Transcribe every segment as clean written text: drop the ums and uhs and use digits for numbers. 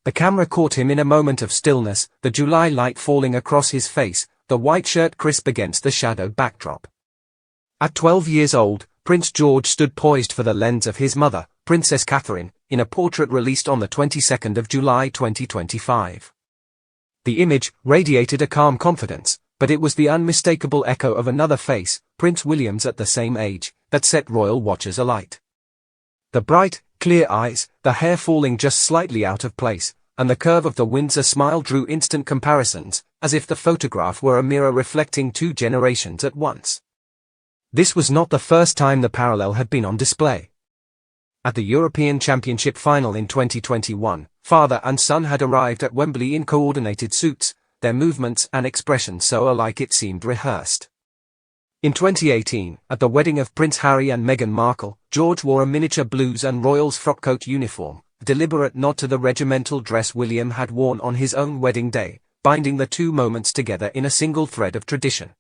The camera caught him in a moment of stillness, the July light falling across his face, the white shirt crisp against the shadowed backdrop. At 12 years old, Prince George stood poised for the lens of his mother, Princess Catherine, in a portrait released on the 22nd of July 2025. The image radiated a calm confidence, but it was the unmistakable echo of another face, Prince William's at the same age, that set royal watchers alight. The bright, clear eyes, the hair falling just slightly out of place, and the curve of the Windsor smile drew instant comparisons, as if the photograph were a mirror reflecting two generations at once. This was not the first time the parallel had been on display. At the European Championship final in 2021, father and son had arrived at Wembley in coordinated suits, their movements and expressions so alike it seemed rehearsed. In 2018, at the wedding of Prince Harry and Meghan Markle, George wore a miniature Blues and Royals frockcoat uniform, a deliberate nod to the regimental dress William had worn on his own wedding day, binding the two moments together in a single thread of tradition.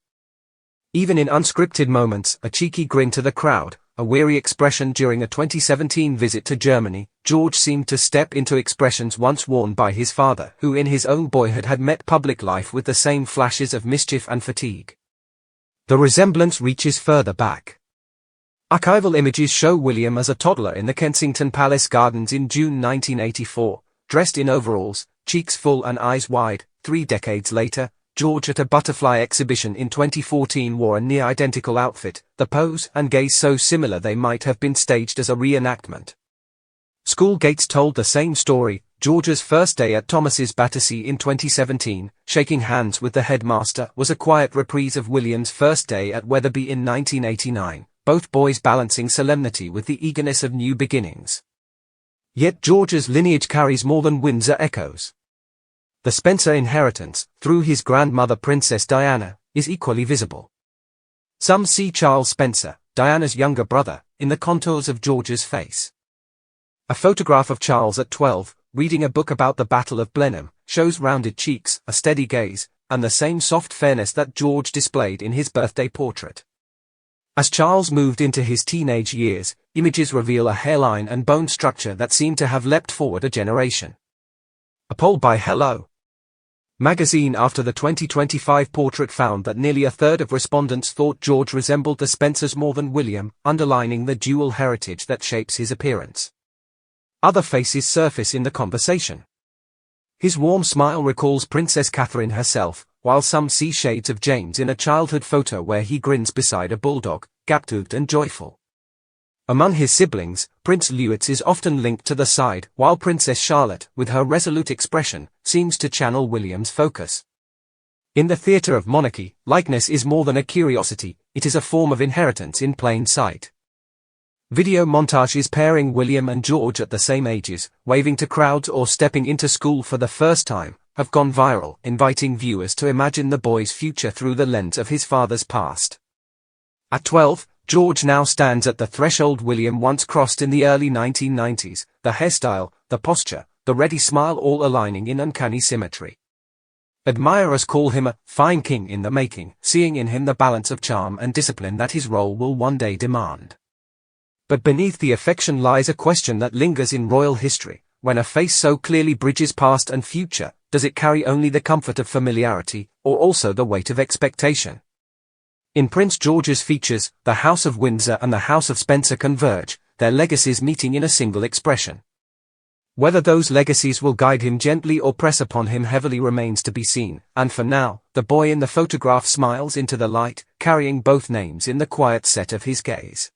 Even in unscripted moments, a cheeky grin to the crowd, a weary expression during a 2017 visit to Germany, George seemed to step into expressions once worn by his father, who in his own boyhood had met public life with the same flashes of mischief and fatigue. The resemblance reaches further back. Archival images show William as a toddler in the Kensington Palace Gardens in June 1984, dressed in overalls, cheeks full and eyes wide. 3 decades later, George at a butterfly exhibition in 2014 wore a near-identical outfit, the pose and gaze so similar they might have been staged as a reenactment. Schoolgates told the same story. George's first day at Thomas's Battersea in 2017, shaking hands with the headmaster, was a quiet reprise of William's first day at Wetherby in 1989, both boys balancing solemnity with the eagerness of new beginnings. Yet George's lineage carries more than Windsor echoes. The Spencer inheritance, through his grandmother Princess Diana, is equally visible. Some see Charles Spencer, Diana's younger brother, in the contours of George's face. A photograph of Charles at 12, reading a book about the Battle of Blenheim, shows rounded cheeks, a steady gaze, and the same soft fairness that George displayed in his birthday portrait. As Charles moved into his teenage years, images reveal a hairline and bone structure that seem to have leapt forward a generation. A poll by Hello! Magazine after the 2025 portrait found that nearly a third of respondents thought George resembled the Spencers more than William, underlining the dual heritage that shapes his appearance. Other faces surface in the conversation. His warm smile recalls Princess Catherine herself, while some see shades of James in a childhood photo where he grins beside a bulldog, gap-toothed and joyful. Among his siblings, Prince Louis is often linked to the side, while Princess Charlotte, with her resolute expression, seems to channel William's focus. In the theatre of monarchy, likeness is more than a curiosity, it is a form of inheritance in plain sight. Video montages pairing William and George at the same ages, waving to crowds or stepping into school for the first time, have gone viral, inviting viewers to imagine the boy's future through the lens of his father's past. At 12, George now stands at the threshold William once crossed in the early 1990s, the hairstyle, the posture, the ready smile all aligning in uncanny symmetry. Admirers call him a fine king in the making, seeing in him the balance of charm and discipline that his role will one day demand. But beneath the affection lies a question that lingers in royal history. When a face so clearly bridges past and future, does it carry only the comfort of familiarity, or also the weight of expectation? In Prince George's features, the House of Windsor and the House of Spencer converge, their legacies meeting in a single expression. Whether those legacies will guide him gently or press upon him heavily remains to be seen, and for now, the boy in the photograph smiles into the light, carrying both names in the quiet set of his gaze.